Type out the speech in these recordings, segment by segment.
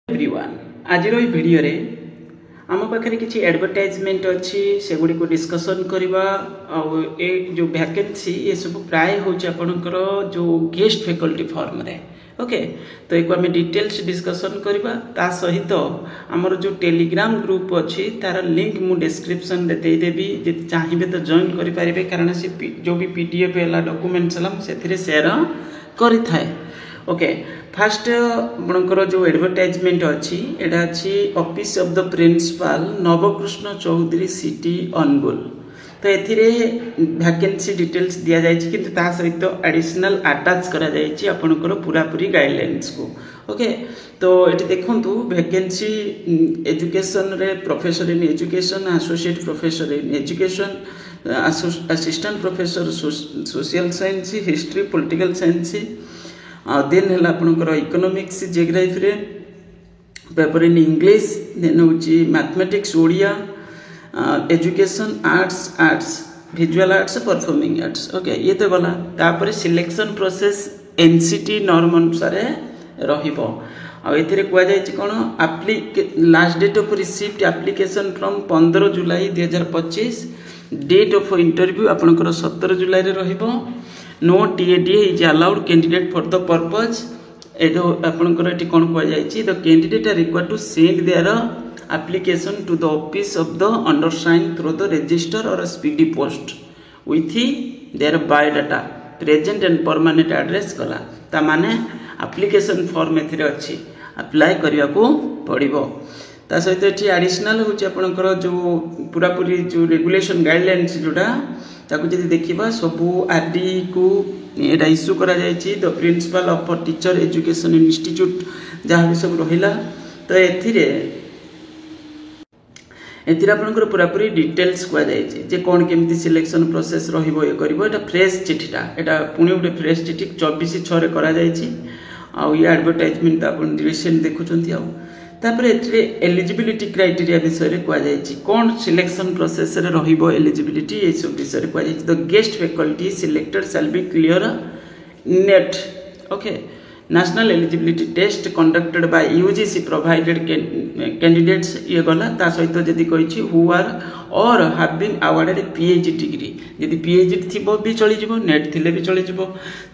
Everyone आज video रे आम पाखे किसी एडवर्टाइजमेंट अच्छी से गुड़ी को डिस्कसन करवा ए जो वैकेंसी ये सब प्राय होकर जो गेस्ट फैकल्टी फॉर्म रे ओके तो एक आम डिटेल्स डिस्कसन करवा ता सहित आमर जो टेलीग्राम ग्रुप अच्छी तार लिंक मु डिस्क्रिप्शन रे दे देबी जे चाहिए तो जॉइन करि पारिबे कारण से जो भी पीडीएफ है डॉक्यूमेंट्स से शेयर करि थाए ओके फास्ट आपंकर जो एडवर्टाइजमेंट अच्छी एटा अच्छी office of the principal Nabakrushna Choudhury city Anugul तो एथिरे वैकेंसी डिटेल्स दिया जायछि किंतु ता सहित एडिशनल अटैच करा जायछि आपनकर पूरा पूरी गाइडलाइंस को ओके तो एटी देखंतु वैकेंसी एजुकेशन रे professor in education associate professor in education assistant professor social science history political science then है आपंकर इकोनॉमिक्स जियोग्राफी रे पेपर इन इंग्लिश देन होची mathematics Odia education arts visual arts performing arts okay ये तो गला तापर selection process NCT norm अनुसार रहिबो आ एथिरे कुआ जाय छि कोन last date of received application from 15 जुलाई 2025 डेट ऑफ इंटरव्यू आपनकर 17 जुलाई रे रहिबो no TADA is allowed candidate for the purpose एदो आपनकर एटी कोन कोइ जाय छि the candidate are required to send their application to the office of the undersigned through the register or speedy post with their biodata present and permanent address कला ता माने एप्लीकेशन फॉर्म एथिरे अछि अप्लाई करिया को पड़िबो ता सहित एठी एडिशनल होछि आपनकर जो पूरा पूरी जो रेगुलेशन गाइडलाइंस जोडा ताकू जदि देखिबा सबु आरडी को एटा इश्यू करा जायछि the principal of teacher education institute जहाँ भी सब रहिला तो एथिरे आपनकर पूरा पूरी डिटेल्स कुआ जायछि जे कोन केमति सिलेक्शन प्रोसेस रहिबो ए करबो एटा फ्रेश चिठीटा एटा पुणी उठे फ्रेश चिठी 24/6 रे करा जायछि आ ये एडवर्टाइजमेंट आपन रिसेंट देखुचंती आ तापर एथिरे एलिजिबिलिटी क्राइटेरिया विषय रे कुआ जायछि कोन सिलेक्शन प्रोसेस रे रहिबो एलिजिबिलिटी ए सब विषय रे कुआ जायछि the guest faculty selected shall be clear NET okay national eligibility test conducted by UGC provided candidates ये गला ता सहित जदि कहिछि who are or have been awarded PhD degree यदि पीएचडी थिबो भी चली जिवो नेट थिले भी चली जिवो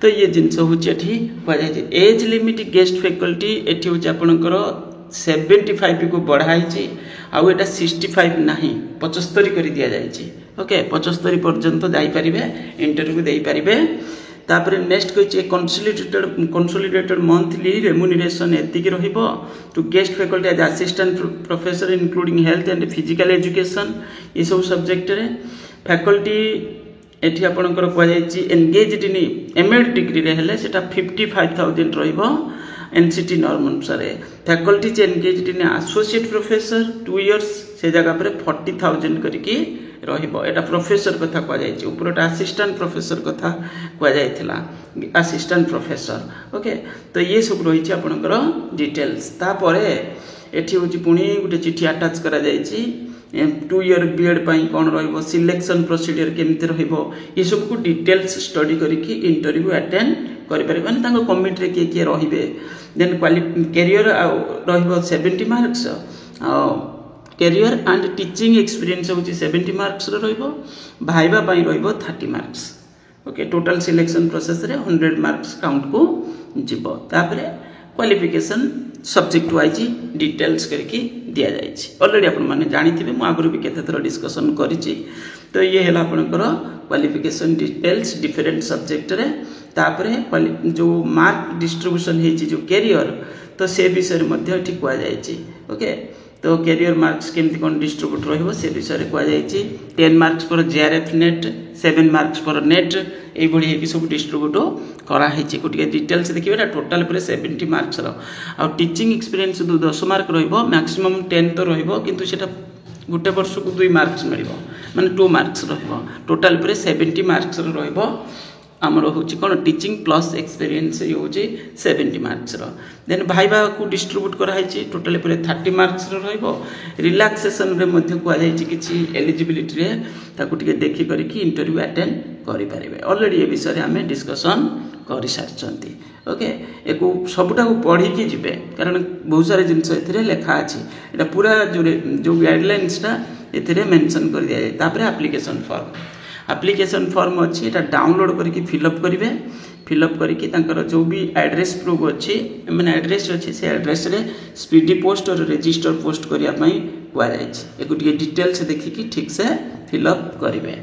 तो ये जिंस होछि एठी कुआ जायछि एज लिमिट गेस्ट फैकल्टी एठी होछि आपनकर 75 को बढ़ाई आउ एटा 65 नहीं 75 कर दिया जायछि ओके 75 पर्यंत जाई परिबे इंटरव्यू देई परिबे तापर नेक्स्ट कहिछि कंसोलिडेटेड मंथली रेम्युनरेशन एतिक रहिबो two guest faculty as assistant professor including health and physical education ये सब सब्जेक्ट रे फैकल्टी एठी आपनकर को जायछि एंगेज्ड इन एमएड डिग्री रे हेले सेटा 55000 रहिबो एनसीटी नॉर्म अनुसार faculty engaged in associate professor 2 years से जगह पर 40,000 करके रहिबो एटा प्रोफेसर कथा को जायछि ऊपरटा असिस्टेंट प्रोफेसर कथा को जायथिला असिस्टेंट प्रोफेसर ओके तो ये सब रहिछि आपनकर डिटेल्स तापरे एठी होछि पुणी गुटे चिठी अटैच करा जायछि 2 इयर बीएड पाई कोन रहिबो सिलेक्शन प्रोसीजर केमति रहिबो ये सब को डिटेल्स स्टडी करिकि इंटरव्यू अटेंड करि परिबे माने तांको कमिटी रे के रहिबे देन कैरियर रहिबो 70 marks career and teaching experience होछि 70 मार्क्स रहिबो भाइबा पाई रहिबो 30 marks okay total selection process रे 100 मार्क्स काउंट को जिवो तापरे क्वालिफिकेशन सब्जेक्ट वाइज डिटेल्स करके दिया जायछि ऑलरेडी आपण माने जानिथिबे मु आगुरु भी केते थरा डिस्कशन करिछि तो ये हैला आपनकर क्वालिफिकेशन डिटेल्स डिफरेंट सब्जेक्ट रे तापरे जो मार्क डिस्ट्रीब्यूशन हेछि जो कैरियर तो से विषय मध्ये ठीक कुआ जायछि ओके तो कैरियर मार्क्स केमति कोन डिस्ट्रीब्यूट रहइबो से विषय रे कुआ जायछि 10 मार्क्स पर जेआरएफ नेट 7 मार्क्स पर नेट ए भली हेकि सब डिस्ट्रीब्यूट करा हेछि कोटिके डिटेल्स देखिबेटा टोटल पर 70 मार्क्स रो आ टीचिंग एक्सपीरियंस 10 मार्क रहइबो मैक्सिमम 10 तो रहइबो किंतु सेटा गुटे वर्ष को 2 मार्क्स मिलिबो माने 2 मार्क्स रहइबो टोटल पर 70 मार्क्स रहइबो आमर होछि कोन टीचिंग प्लस एक्सपीरियंस ये होछि 70 मार्क्स रो देन भाइबा को डिस्ट्रीब्यूट करा हेछि टोटल पर 30 मार्क्स रो रहइबो रिलैक्सेशन रे मध्ये को जायछि किछि एलिजिबिलिटी रे ताकू टिके देखि करी कि इंटरव्यू अटेंड करि परिबे ऑलरेडी ये विषय रे हमें डिस्कशन करि सारचंती ओके एको सबुटा पढ़ी जिबे कारण बहुत सारे जिनस एथिरे लेखा अछि एटा पूरा जो गाइडलाइंसटा एथिरे मेंशन कर दिया जाय तापर एप्लिकेशन फॉर्म अछि एटा डाउनलोड करके फिलअप करिवे फिलअप करके तांकर जो भी एड्रेस प्रूफ अछि माने एड्रेस अछि से एड्रेस रे स्पीडी पोस्ट और रजिस्टर पोस्ट करिया पई कुआ जाय छै एको टिके डिटेल्स देखि कि ठीक से फिलअप करिवे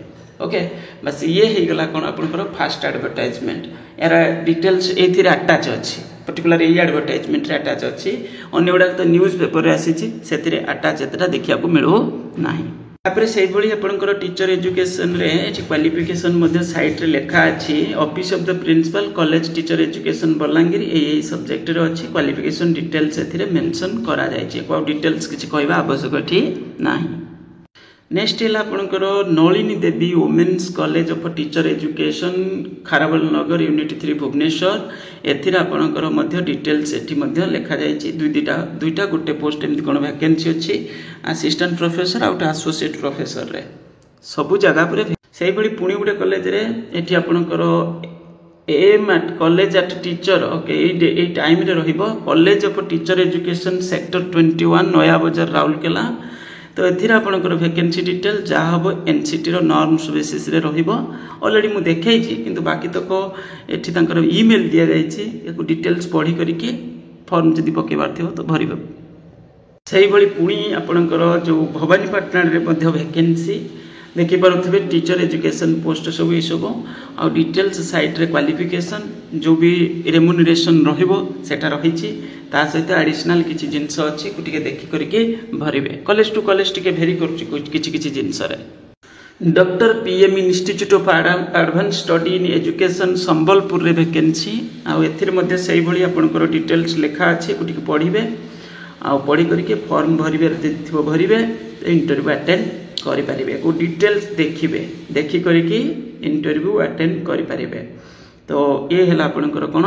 ओके बस ये ही गला कोन आपनकर फास्ट एडवर्टाइजमेंट एरा डिटेल्स एथिर अटैच अछि पर्टिकुलर ए एडवर्टाइजमेंट रे अटैच अछि अन्य गुडा तो न्यूज पेपर रे आसी छि सेतिरे अटैच एतरा देखिया को मिलो नाही तापर सेहि भली आपनकर टीचर एजुकेशन रे एठी क्वालिफिकेशन मध्ये साइट रे लेखा अछि office of the principal college teacher education Balangir ए सब्जेक्ट रे अछि क्वालिफिकेशन डिटेल्स एथिरे मेंशन करा जाय छि को डिटेल्स किछि कहबा आवश्यक थी नाही नेक्स्ट है आपंकर Nalini Devi women's college of teacher education Kharvel Nagar unit 3 Bhubaneswar एथिर आपंकर डिटेल्स एठी लिखा जाइए दुईटा गोटे पोस्ट एमती कौन वैकेंसी अच्छी assistant professor out associate professor Ray सबु जगह पर से भली पुणी गोटे कॉलेज रे एठी आपंकर M Ed college at teacher okay ए टाइम रे रहिबो college of teacher education sector 21 Naya बाजार राउरकेला तो एथिरा आपनकर वैकेंसी डिटेल जा हबो एनसीटी रो नॉर्म्स बेसिस रे रहिबो ऑलरेडी मु देखै छी किंतु बाकी तक एठी तांकर ईमेल दिया जाय छी एको डिटेल्स पढी करिके फॉर्म जदी पकेबार थिबो तो भरिबो सही भली पुणी आपनकर जो भवानीपाटना रे मध्ये वैकेंसी देखि पारुथबे टीचर एजुकेशन पोस्ट सब ए सब आ डिटेल्स साइट रे क्वालिफिकेशन जो भी रेम्युनरेशन रहिबो सेटा रही छी ता सहित एडिशनल किछि जिंस अछि कुटिके देखि करके भरिबे कॉलेज टू कॉलेज टिके भेरी करछि किछि जिंस रे doctor PM institute of advance study in education Sambalpur रे वैकेंसी आ एथिर मध्ये सही भली आपनकर डिटेल्स लेखा अछि कुटिके पढिबे आ पढी करके फॉर्म भरिबे थिबो भरिबे इंटरव्यू अटेंड करि परिबे को डिटेल्स देखिबे देखि करके इंटरव्यू अटेंड करि परिबे तो ये हला आपनकर कोन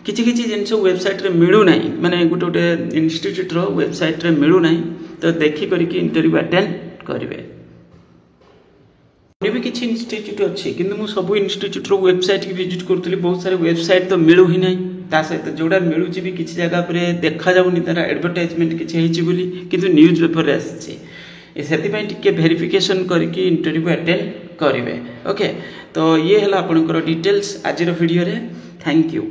किछि किछि जिंस वेबसाइट रे मिलु नाही माने गुटे गुटे इंस्टीट्यूट रो वेबसाइट रे मिलु नाही तो देखि करके इंटरव्यू अटेंड करिवे भी किछि इंस्टीट्यूट अछि किंतु मु सब इंस्टीट्यूट रो वेबसाइट की विजिट करतली बहुत सारे वेबसाइट तो मिलु ही नाही ता सहित जोड़ा मिलु छी भी किछि जगह पर देखा जाउनी तारा एडवर्टाइजमेंट किछि हेछि बोली किंतु न्यूज पेपर रे आछि सेतिपाई टिके वेरिफिकेशन करके इंटरव्यू अटेंड करिवे ओके तो ये हला आपनकर डिटेल्स आज रो वीडियो रे थैंक यू।